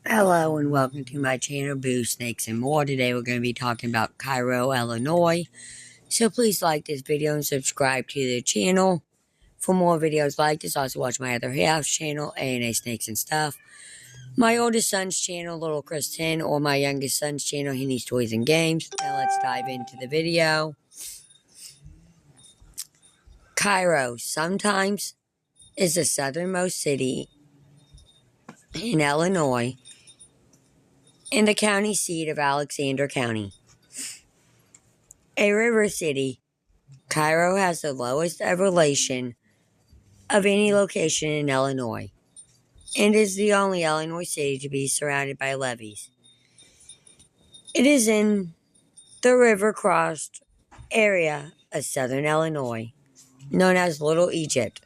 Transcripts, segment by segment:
Hello and welcome to my channel, Boo Snakes and More. Today we're going to be talking about Cairo, Illinois. So please like this video and subscribe to the channel for more videos like this. Also watch my other half channel, A&A Snakes and Stuff. My oldest son's channel, Little Chris 10, or my youngest son's channel, He Needs Toys and Games. Now let's dive into the video. Cairo sometimes is the southernmost city in Illinois and the county seat of Alexander County. A river city, Cairo has the lowest elevation of any location in Illinois and is the only Illinois city to be surrounded by levees. It is in the river-crossed area of southern Illinois, known as Little Egypt,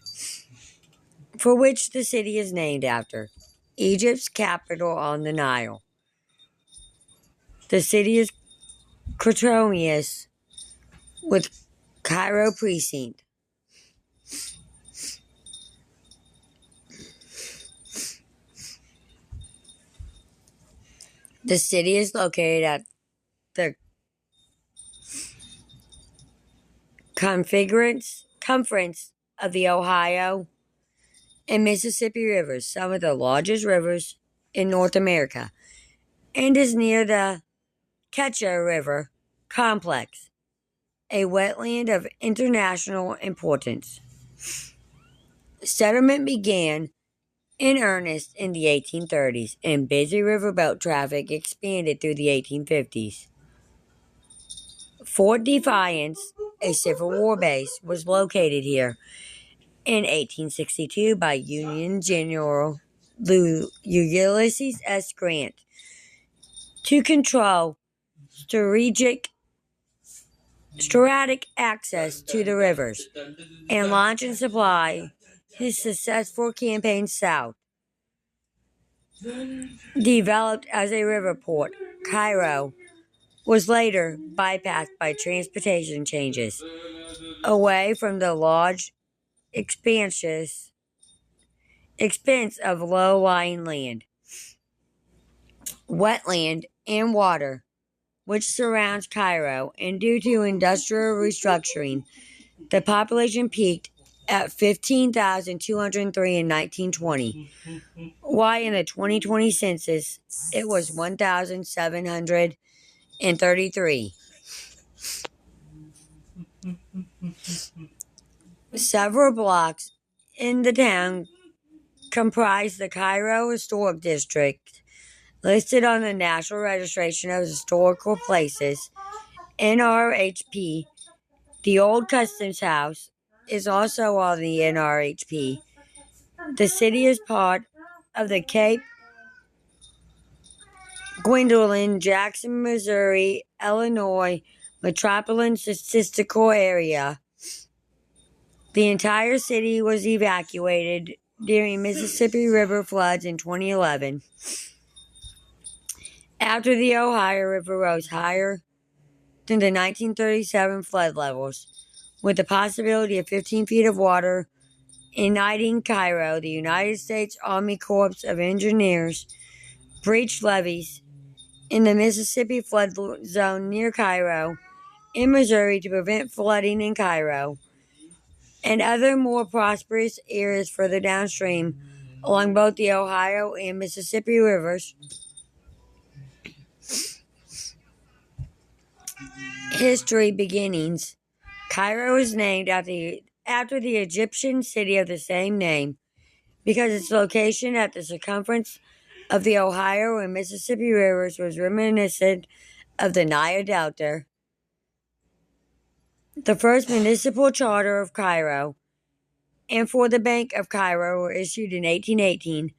for which the city is named after, Egypt's capital on the Nile. The city is coterminous with Cairo Precinct. The city is located at the confluence of the Ohio and Mississippi rivers, some of the largest rivers in North America, and is near the Ketcha River complex, a wetland of international importance. Settlement began in earnest in the 1830s, and busy riverboat traffic expanded through the 1850s. Fort Defiance, a Civil War base, was located here in 1862 by Union General Ulysses S. Grant to control strategic access to the rivers and launch and supply his successful campaign south. Developed as a river port, Cairo was later bypassed by transportation changes away from the large expense of low-lying land, wetland, and water, which surrounds Cairo, and due to industrial restructuring, the population peaked at 15,203 in 1920, while in the 2020 census it was 1,733. Several blocks in the town comprise the Cairo Historic District, listed on the National Registration of Historical Places, NRHP. The Old Customs House is also on the NRHP. The city is part of the Cape Gwendolyn, Jackson, Missouri, Illinois Metropolitan Statistical Area. The entire city was evacuated during Mississippi River floods in 2011 after the Ohio River rose higher than the 1937 flood levels, with the possibility of 15 feet of water igniting Cairo. The United States Army Corps of Engineers breached levees in the Mississippi flood zone near Cairo in Missouri to prevent flooding in Cairo and other more prosperous areas further downstream along both the Ohio and Mississippi rivers. History beginnings. Cairo is named after the Egyptian city of the same name because its location at the circumference of the Ohio and Mississippi rivers was reminiscent of the Nile Delta. The first municipal charter of Cairo and for the Bank of Cairo were issued in 1818,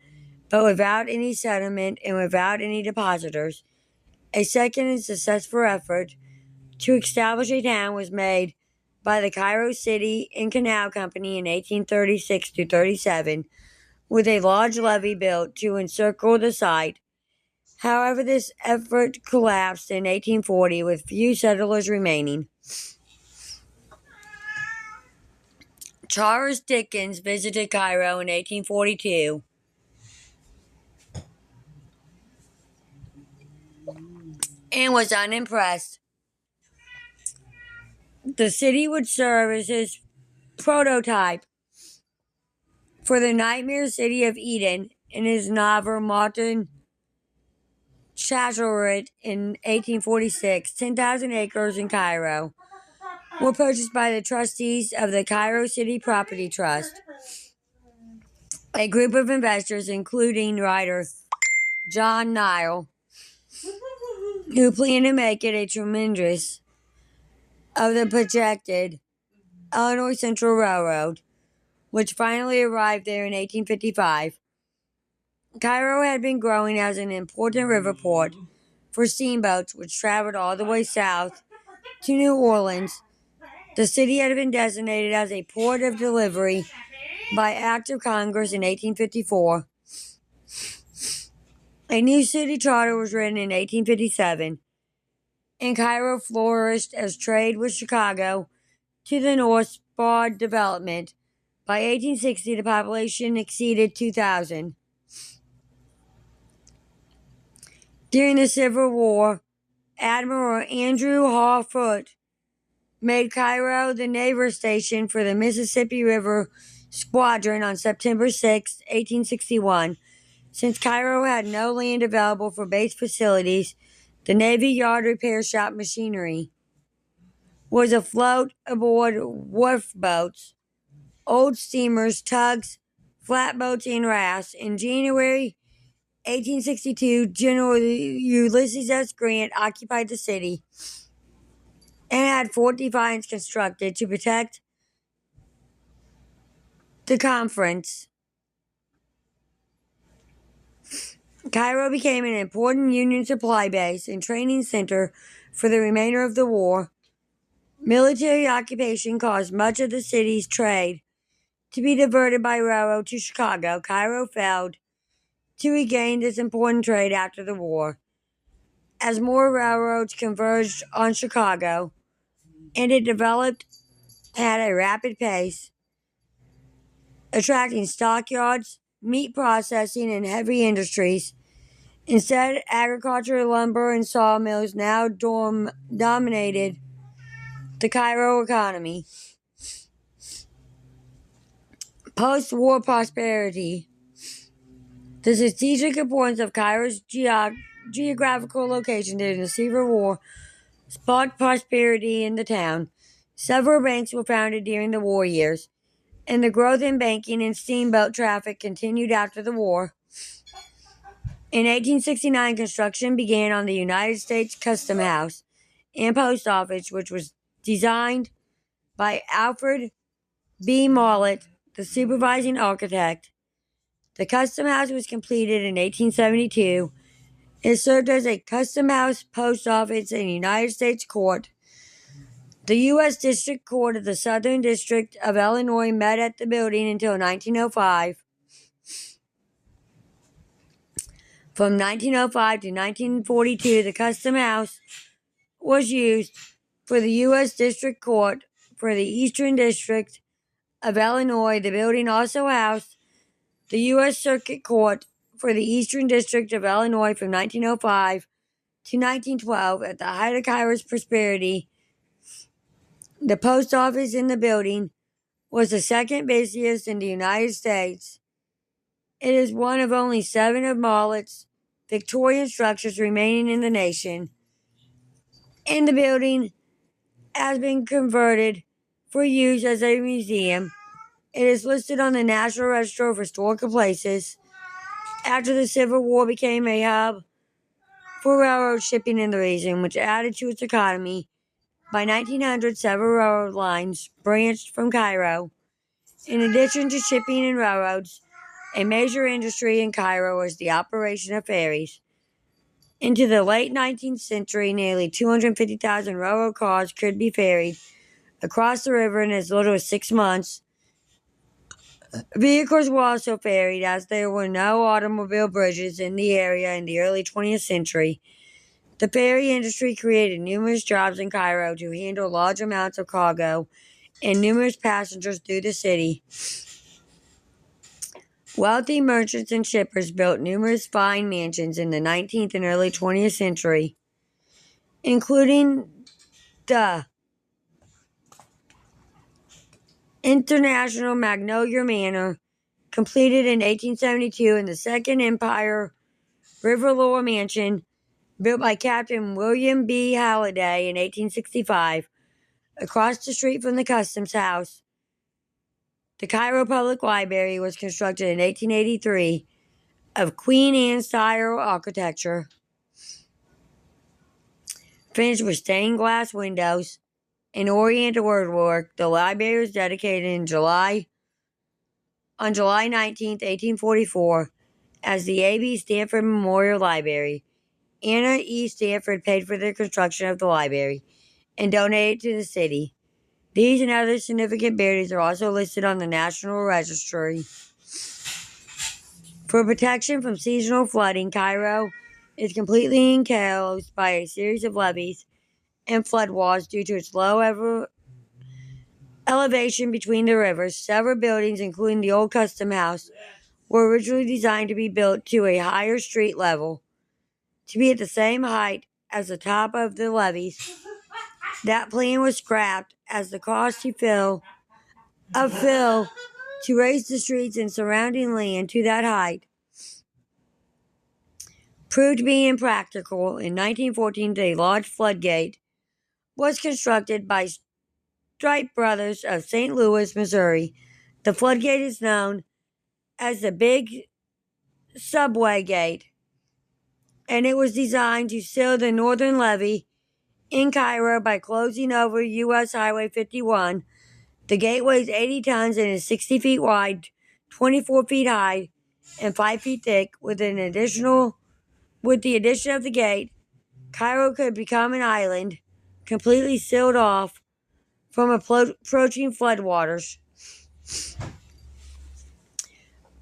but without any settlement and without any depositors. A second and successful effort to establish a town was made by the Cairo City and Canal Company in 1836-37, with a large levee built to encircle the site. However, this effort collapsed in 1840, with few settlers remaining. Charles Dickens visited Cairo in 1842 and was unimpressed. The city would serve as his prototype for the nightmare city of Eden in his novel Martin Chuzzlewit in 1846. 10,000 acres in Cairo were purchased by the trustees of the Cairo City Property Trust, a group of investors including writer John Niall, who planned to make it a tremendous of the projected Illinois Central Railroad, which finally arrived there in 1855. Cairo had been growing as an important river port for steamboats which traveled all the way south to New Orleans. The city had been designated as a port of delivery by Act of Congress in 1854. A new city charter was written in 1857, and Cairo flourished as trade with Chicago to the north spurred development. By 1860, the population exceeded 2,000. During the Civil War, Admiral Andrew Harfoot made Cairo the naval station for the Mississippi River Squadron on September 6, 1861. Since Cairo had no land available for base facilities, the Navy Yard Repair Shop machinery was afloat aboard wharf boats, old steamers, tugs, flatboats, and rafts. In January 1862, General Ulysses S. Grant occupied the city and had fortifications constructed to protect the conference. Cairo became an important Union supply base and training center for the remainder of the war. Military occupation caused much of the city's trade to be diverted by railroad to Chicago. Cairo failed to regain this important trade after the war, as more railroads converged on Chicago, and it developed at a rapid pace, attracting stockyards, meat processing, and heavy industries. Instead, agriculture, lumber, and sawmills now dominated the Cairo economy. Post-war prosperity. The strategic importance of Cairo's geographical location during the Civil War sparked prosperity in the town. Several banks were founded during the war years, and the growth in banking and steamboat traffic continued after the war. In 1869, construction began on the United States Custom House and Post Office, which was designed by Alfred B. Marlett, the supervising architect. The Custom House was completed in 1872. It served as a Custom House, Post Office, and United States Court. The U.S. District Court of the Southern District of Illinois met at the building until 1905. From 1905 to 1942, the Custom House was used for the U.S. District Court for the Eastern District of Illinois. The building also housed the U.S. Circuit Court for the Eastern District of Illinois from 1905 to 1912. At the height of Cairo's prosperity, the post office in the building was the second busiest in the United States. It is one of only 7 of Marlett's Victorian structures remaining in the nation, and the building has been converted for use as a museum. It is listed on the National Register of Historical Places. After the Civil War became a hub for railroad shipping in the region, which added to its economy. By 1900, several railroad lines branched from Cairo. In addition to shipping and railroads, a major industry in Cairo was the operation of ferries. Into the late 19th century, nearly 250,000 railroad cars could be ferried across the river in as little as 6 months. Vehicles were also ferried, as there were no automobile bridges in the area in the early 20th century. The ferry industry created numerous jobs in Cairo to handle large amounts of cargo and numerous passengers through the city. Wealthy merchants and shippers built numerous fine mansions in the 19th and early 20th century. including the International Magnolia Manor, completed in 1872, and the Second Empire River Lower Mansion, built by Captain William B. Halliday in 1865, across the street from the Customs House. The Cairo Public Library was constructed in 1883 of Queen Anne style architecture, finished with stained glass windows and Oriental woodwork. The library was dedicated on July 19, 1844, as the A.B. Stanford Memorial Library. Anna E. Stanford paid for the construction of the library and donated to the city. These and other significant buildings are also listed on the National Registry. For protection from seasonal flooding, Cairo is completely enclosed by a series of levees and flood walls due to its low elevation between the rivers. Several buildings, including the old Custom House, were originally designed to be built to a higher street level, to be at the same height as the top of the levees. That plan was scrapped as the cost to fill to raise the streets and surrounding land to that height proved to be impractical. In 1914, a large floodgate was constructed by Stripe Brothers of St. Louis, Missouri. The floodgate is known as the Big Subway Gate, and it was designed to seal the northern levee in Cairo by closing over U.S. Highway 51. The gate weighs 80 tons and is 60 feet wide, 24 feet high, and 5 feet thick. With the addition of the gate, Cairo could become an island, completely sealed off from approaching floodwaters.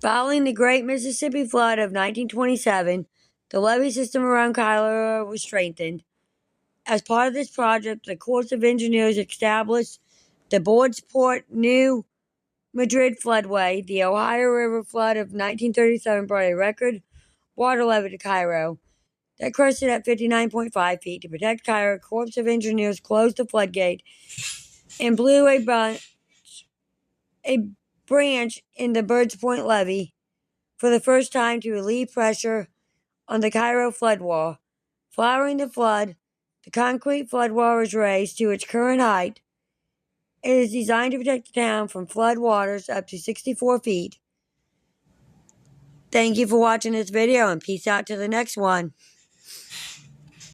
Following the Great Mississippi Flood of 1927, the levee system around Cairo was strengthened. As part of this project, the Corps of Engineers established the Boardsport New Madrid floodway. The Ohio River flood of 1937 brought a record water level to Cairo that crested at 59.5 feet. To protect Cairo, Corps of Engineers closed the floodgate and blew a branch in the Birds Point levee for the first time to relieve pressure on the Cairo flood wall. Following the flood, the concrete flood wall was raised to its current height. It is designed to protect the town from flood waters up to 64 feet. Thank you for watching this video, and peace out to the next one.